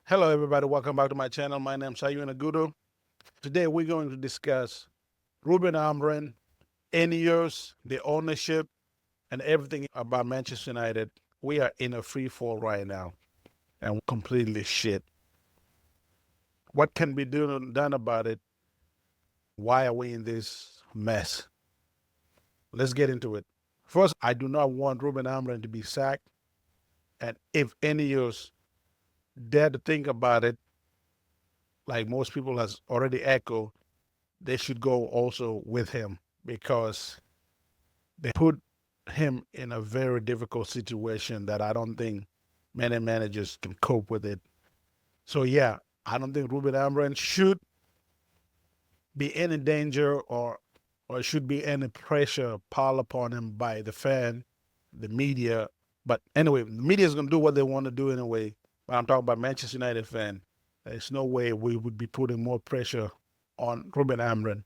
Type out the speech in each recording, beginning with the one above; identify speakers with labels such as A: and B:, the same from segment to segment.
A: Hello, everybody. Welcome back to my channel. My name is Sayun Agudo. Today, we're going to discuss Ruben Amorim, years, the ownership, and everything about Manchester United. We are in a free fall right now and completely shit. What can be done about it? Why are we in this mess? Let's get into it. First, I do not want Ruben Amorim to be sacked. And if any years dare to think about it, like most people has already echoed, they should go also with him because they put him in a very difficult situation that I don't think many managers can cope with it. So yeah, I don't think Ruben Amorim should be in danger or should be any pressure piled upon him by the fan, the media. But anyway, the media is gonna do what they want to do anyway. But I'm talking about Manchester United fan. There's no way we would be putting more pressure on Ruben Amorim,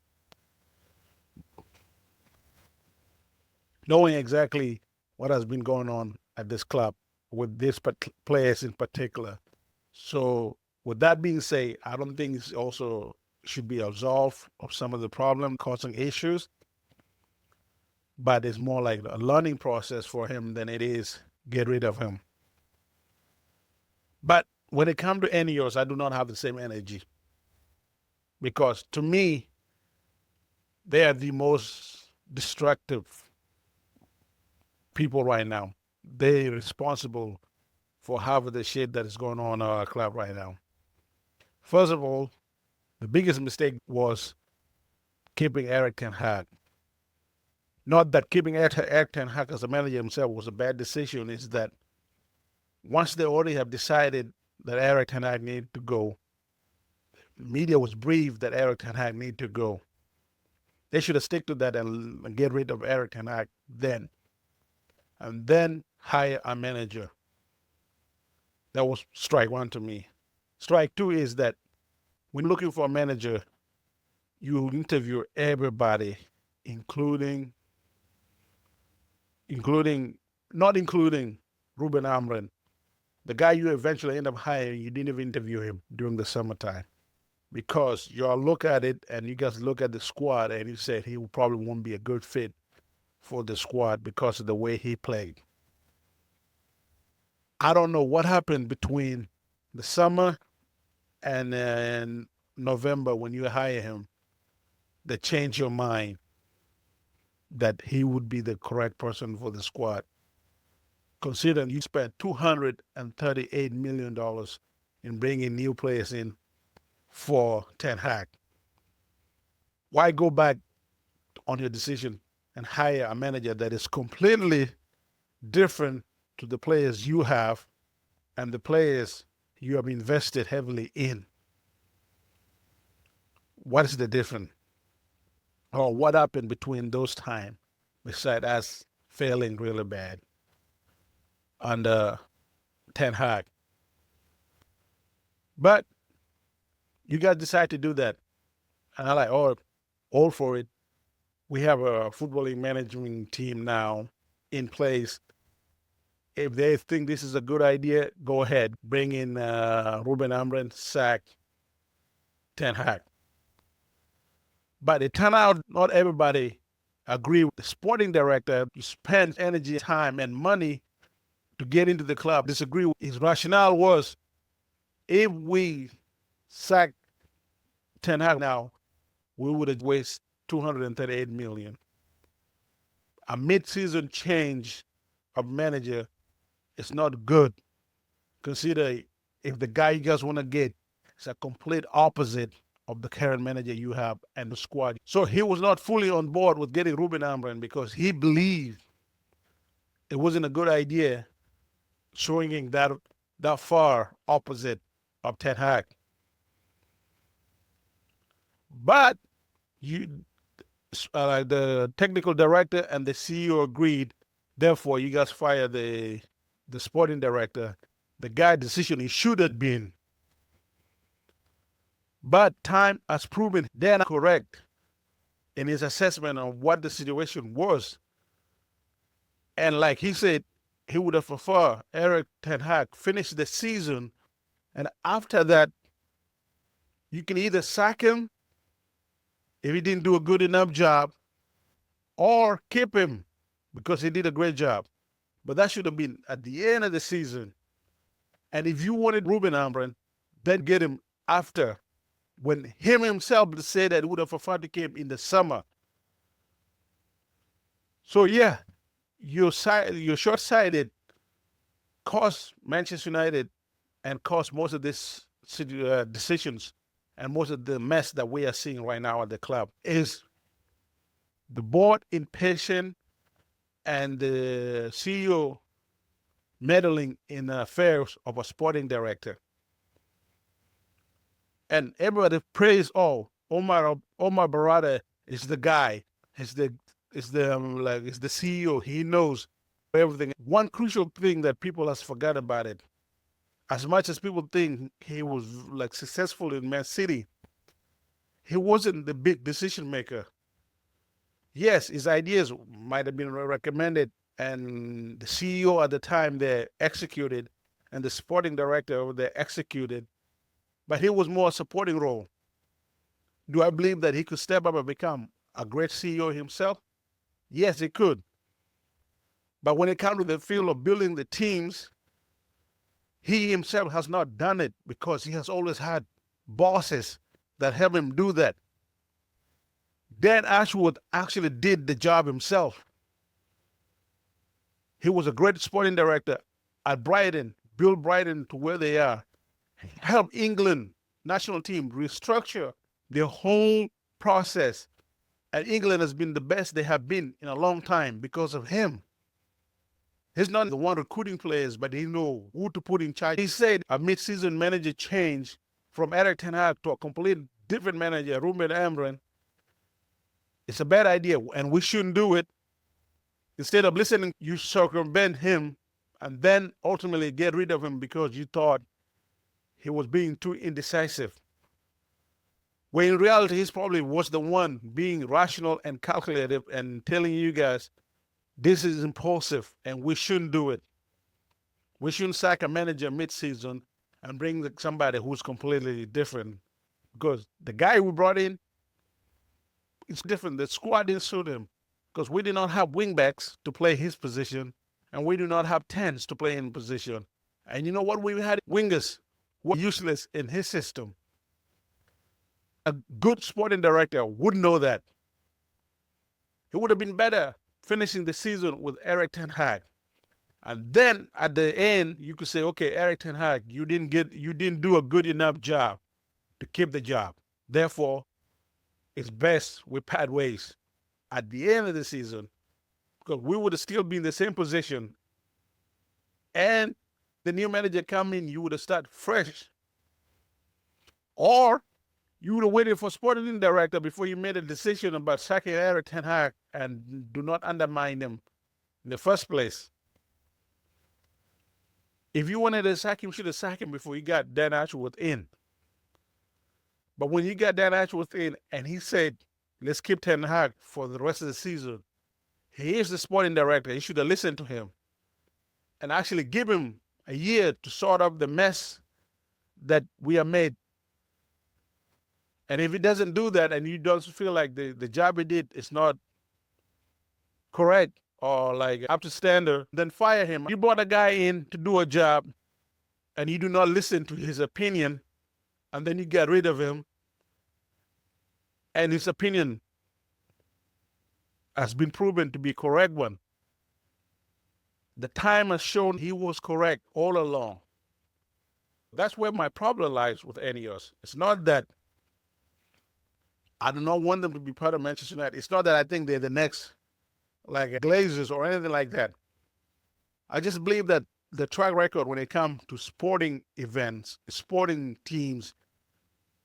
A: knowing exactly what has been going on at this club with these players in particular. So, with that being said, I don't think it's also should be absolved of some of the problem causing issues, but it's more like a learning process for him than it is get rid of him. But when it comes to Enios, I do not have the same energy because to me, they are the most destructive people right now. They're responsible for half of the shit that is going on in our club right now. First of all, the biggest mistake was keeping Eric Ten Hag. Not that keeping Eric Ten Hag as a manager himself was a bad decision, it's that once they already have decided that Eric Ten Hag needed to go, the media was briefed that Eric Ten Hag needed to go. They should have stick to that and get rid of Eric Ten Hag then. And then hire a manager. That was strike one to me. Strike two is that when looking for a manager, you interview everybody, including not including Ruben Amorim, the guy you eventually end up hiring. You didn't even interview him during the summertime because y'all look at it and you guys look at the squad and you said he probably won't be a good fit for the squad because of the way he played. I don't know what happened between the summer and November when you hire him that changed your mind that he would be the correct person for the squad. Considering you spent $238 million in bringing new players in for Ten Hag, why go back on your decision and hire a manager that is completely different to the players you have and the players you have invested heavily in? What is the difference? Or what happened between those times besides us failing really bad under Ten Hag? But you guys decide to do that. And I like, oh, all for it. We have a footballing management team now in place. If they think this is a good idea, go ahead. Bring in Ruben Amorim, sack Ten Hag. But it turned out not everybody agree with the sporting director. You spend energy, time, and money to get into the club. Disagree. His rationale was if we sack Ten Hag now, we would have wasted 238 million. A mid-season change of manager is not good. Consider if the guy you guys want to get is a complete opposite of the current manager you have and the squad. So he was not fully on board with getting Ruben Amorim because he believed it wasn't a good idea swinging that far opposite of Ten Hag. But the technical director and the CEO agreed. Therefore, you guys fire the sporting director. The guy decision he should have been. But time has proven they're not correct in his assessment of what the situation was. And like he said, he would have preferred Eric Ten Hag finish the season And after that, you can either sack him if he didn't do a good enough job, or keep him because he did a great job. But that should have been at the end of the season. And if you wanted Ruben Amorim, then get him after, when him himself said that he would have preferred to keep in the summer. So yeah, you're short-sighted, cost Manchester United and cost most of these decisions and most of the mess that we are seeing right now at the club is the board impatient and the CEO meddling in the affairs of a sporting director. And everybody prays, oh, Omar Barrada is the guy, is the is the CEO. He knows everything. One crucial thing that people has forgot about it. As much as people think he was like successful in Man City, he wasn't the big decision maker. Yes, his ideas might have been recommended, and the CEO at the time they executed, and the sporting director they executed, but he was more a supporting role. Do I believe that he could step up and become a great CEO himself? Yes, he could. But when it comes to the field of building the teams, he himself has not done it because he has always had bosses that help him do that. Dan Ashworth actually did the job himself. He was a great sporting director at Brighton, built Brighton to where they are, helped England national team restructure the whole process. And England has been the best they have been in a long time because of him. He's not the one recruiting players, but he knows who to put in charge. He said a mid-season manager change from Erik ten Hag to a complete different manager, Ruben Amorim, it's a bad idea, and we shouldn't do it. Instead of listening, you circumvent him and then ultimately get rid of him because you thought he was being too indecisive. When in reality, he probably was the one being rational and calculative and telling you guys, this is impulsive and we shouldn't do it. We shouldn't sack a manager mid-season and bring somebody who's completely different, because the guy we brought in, it's different. The squad didn't suit him because we did not have wingbacks to play his position, and we do not have 10s to play in position. And you know what? We had wingers who were useless in his system. A good sporting director would know that. It would have been better finishing the season with Erik ten Hag. And then at the end, you could say, okay, Erik ten Hag, you didn't do a good enough job to keep the job. Therefore, it's best we part ways at the end of the season, because we would have still been in the same position. And the new manager come in, you would have started fresh. Or you would have waited for sporting director before you made a decision about sacking Erik ten Hag and do not undermine him in the first place. If you wanted to sack him, you should have sacked him before you got Dan Ashworth in. But when you got Dan Ashworth in and he said, let's keep Ten Hag for the rest of the season, he is the sporting director. You should have listened to him and actually give him a year to sort out the mess that we have made. And if he doesn't do that and you don't feel like the job he did is not correct or like up to standard, then fire him. You brought a guy in to do a job and you do not listen to his opinion, and then you get rid of him, and his opinion has been proven to be a correct one. The time has shown he was correct all along. That's where my problem lies with Ineos. It's not that I do not want them to be part of Manchester United. It's not that I think they're the next like Glazers or anything like that. I just believe that the track record when it comes to sporting events, sporting teams,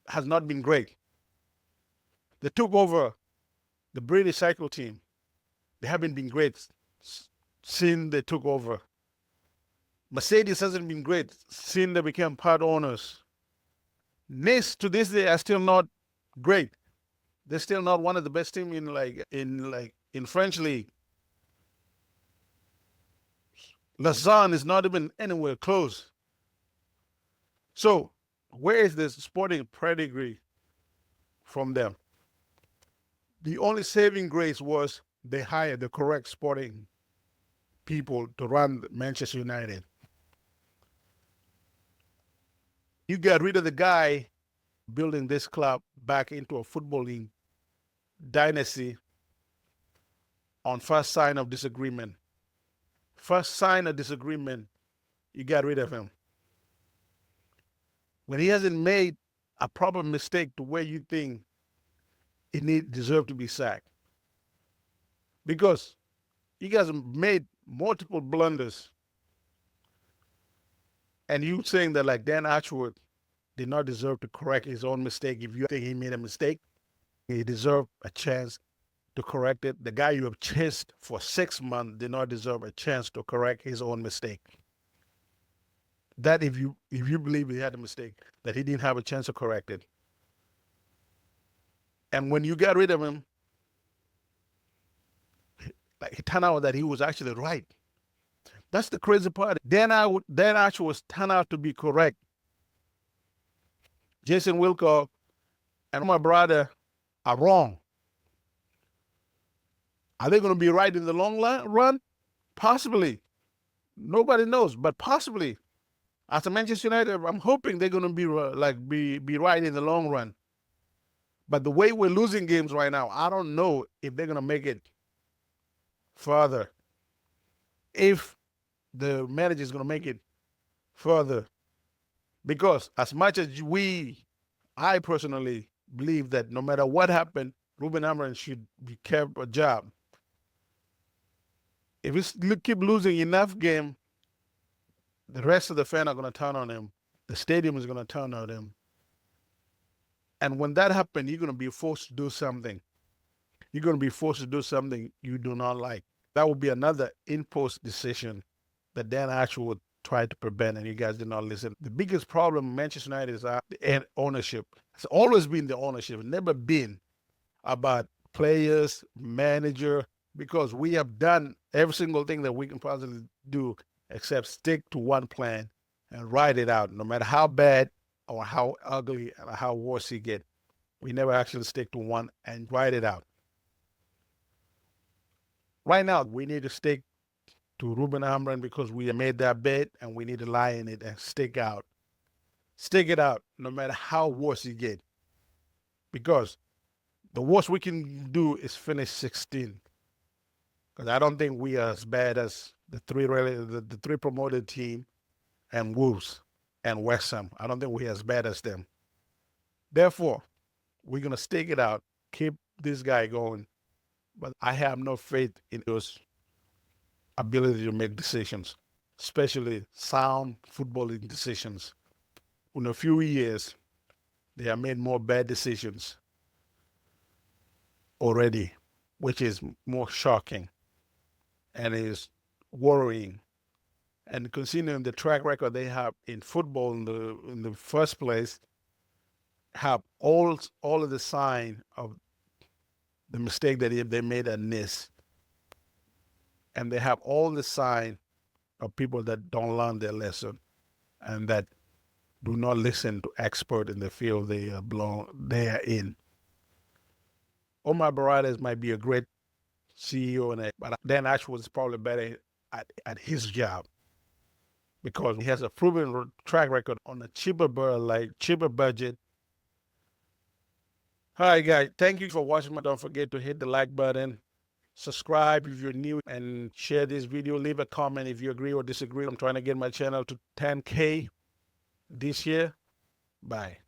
A: has not been great. They took over the British cycle team. They haven't been great since they took over. Mercedes hasn't been great since they became part owners. Nice to this day are still not great. They're still not one of the best teams in French league. Lausanne is not even anywhere close. So where is this sporting pedigree from them? The only saving grace was they hired the correct sporting people to run Manchester United. You got rid of the guy building this club back into a footballing dynasty on first sign of disagreement. First sign of disagreement, you got rid of him. When he hasn't made a proper mistake to where you think he deserve to be sacked. Because you guys have made multiple blunders. And you saying that like Dan Ashworth did not deserve to correct his own mistake. If you think he made a mistake, he deserved a chance to correct it. The guy you have chased for 6 months did not deserve a chance to correct his own mistake. That if you believe he had a mistake, that he didn't have a chance to correct it. And when you got rid of him, like it turned out that he was actually right. That's the crazy part. Dan actually was turned out to be correct. Jason Wilcox and my brother are wrong. Are they going to be right in the long run? Possibly. Nobody knows, but possibly. As a Manchester United, I'm hoping they're going to be right in the long run. But the way we're losing games right now, I don't know if they're going to make it further. If the manager is going to make it further. Because as much as I personally believe that no matter what happened, Ruben Amorim should be kept a job. If we keep losing enough game, the rest of the fans are going to turn on him. The stadium is going to turn on him. And when that happens, you're going to be forced to do something. You're going to be forced to do something you do not like. That would be another in-post decision that Dan actually would try to prevent, and you guys did not listen. The biggest problem in Manchester United is the ownership. It's always been the ownership. It's never been about players, manager, because we have done every single thing that we can possibly do except stick to one plan and ride it out, no matter how bad or how ugly or how worse it gets. We never actually stick to one and ride it out. Right now, we need to stick to Ruben Amorim because we made that bet and we need to lie in it and stick out. Stick it out no matter how worse it gets. Because the worst we can do is finish 16. Because I don't think we are as bad as the three promoted team and Wolves and West Ham. I don't think we're as bad as them. Therefore, we're going to stick it out, keep this guy going. But I have no faith in his ability to make decisions, especially sound footballing decisions. In a few years, they have made more bad decisions already, which is more shocking and is worrying. And considering the track record they have in football in the first place, have all of the sign of the mistake that they made at Nice. And they have all the sign of people that don't learn their lesson and that do not listen to experts in the field they are in. Omar Barrada might be a great CEO, but Dan Ashworth is probably better at his job because he has a proven track record on a cheaper budget. All right, guys. Thank you for watching. Don't forget to hit the like button. Subscribe if you're new and share this video. Leave a comment if you agree or disagree. I'm trying to get my channel to 10K this year. Bye.